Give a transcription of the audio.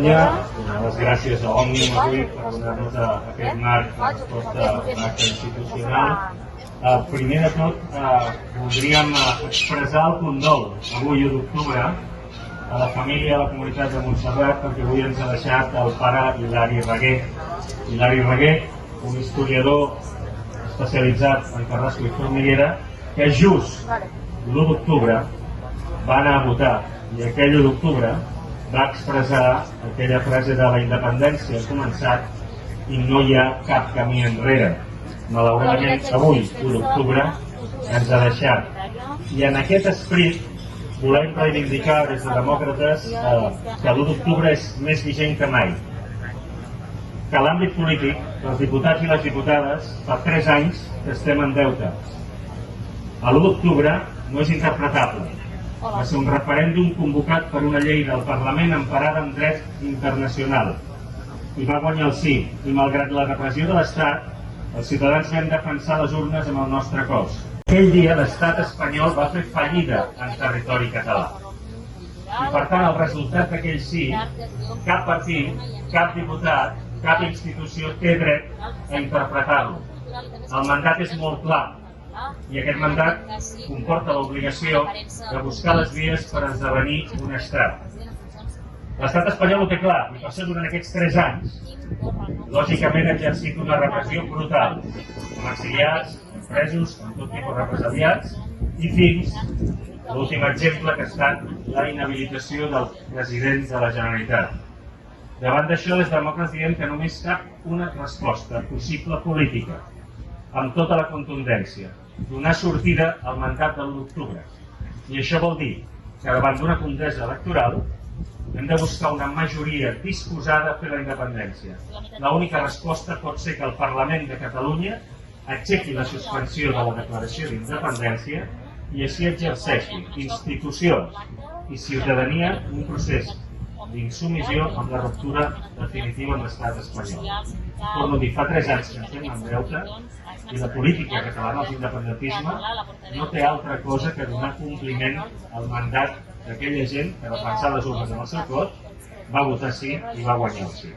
Catalunya. Donar les gràcies a Òmnium avui per donar-nos aquest marc de resposta a l'acte institucional. Primer de tot, voldríem expressar el condol avui, 1 d'octubre, a la família, a la comunitat de Montserrat, perquè avui ens ha deixat el pare Hilari Reguer. Hilari Reguer, un historiador especialitzat en Carrasco i Formiguera, que just l'1 d'octubre va anar a votar i aquell 1 d'octubre va expressar aquella frase de la independència ha començat i no hi ha cap camí enrere. Malauradament, avui, 1 d'octubre, ens ha deixat. I en aquest esperit volem reivindicar des de Demòcrates que l'1 d'octubre és més vigent que mai. Que a l'àmbit polític, els diputats i les diputades, fa 3 anys que estem en deute. L'1 d'octubre no és interpretable. Va ser un referèndum convocat per una llei del Parlament emparada en dret internacional. I va guanyar el sí. I malgrat la repressió de l'Estat, els ciutadans vam defensar les urnes amb el nostre cos. Aquell dia l'estat espanyol va fer fallida en territori català. I per tant el resultat d'aquell sí, cap partit, cap diputat, cap institució té dret a interpretar-lo. El mandat és molt clar i aquest mandat comporta l'obligació de buscar les vies per esdevenir un estat. L'estat espanyol ho té clar i per això durant aquests 3 anys lògicament ha exercit una repressió brutal, amb exiliats, presos, amb tot tipus represaliats i fins l'últim exemple que ha estat la inhabilitació del president de la Generalitat. Davant d'això, des de Demòcrates diem que només cap una resposta possible política, amb tota la contundència, donar sortida al mandat de l'1 d'octubre. I això vol dir que davant d'una contesa electoral hem de buscar una majoria disposada a fer la independència. L'única resposta pot ser que el Parlament de Catalunya aixequi la suspensió de la declaració d'independència i així exerceixi institucions i ciutadania un procés d'insubmissió amb la ruptura definitiva amb l'estat espanyol. Torno a dir, fa 3 anys que estem en deute i la política catalana, el independentisme, no té altra cosa que donar compliment al mandat d'aquella gent que va defensar les urnes amb el seu vot, va votar sí i va guanyar el sí.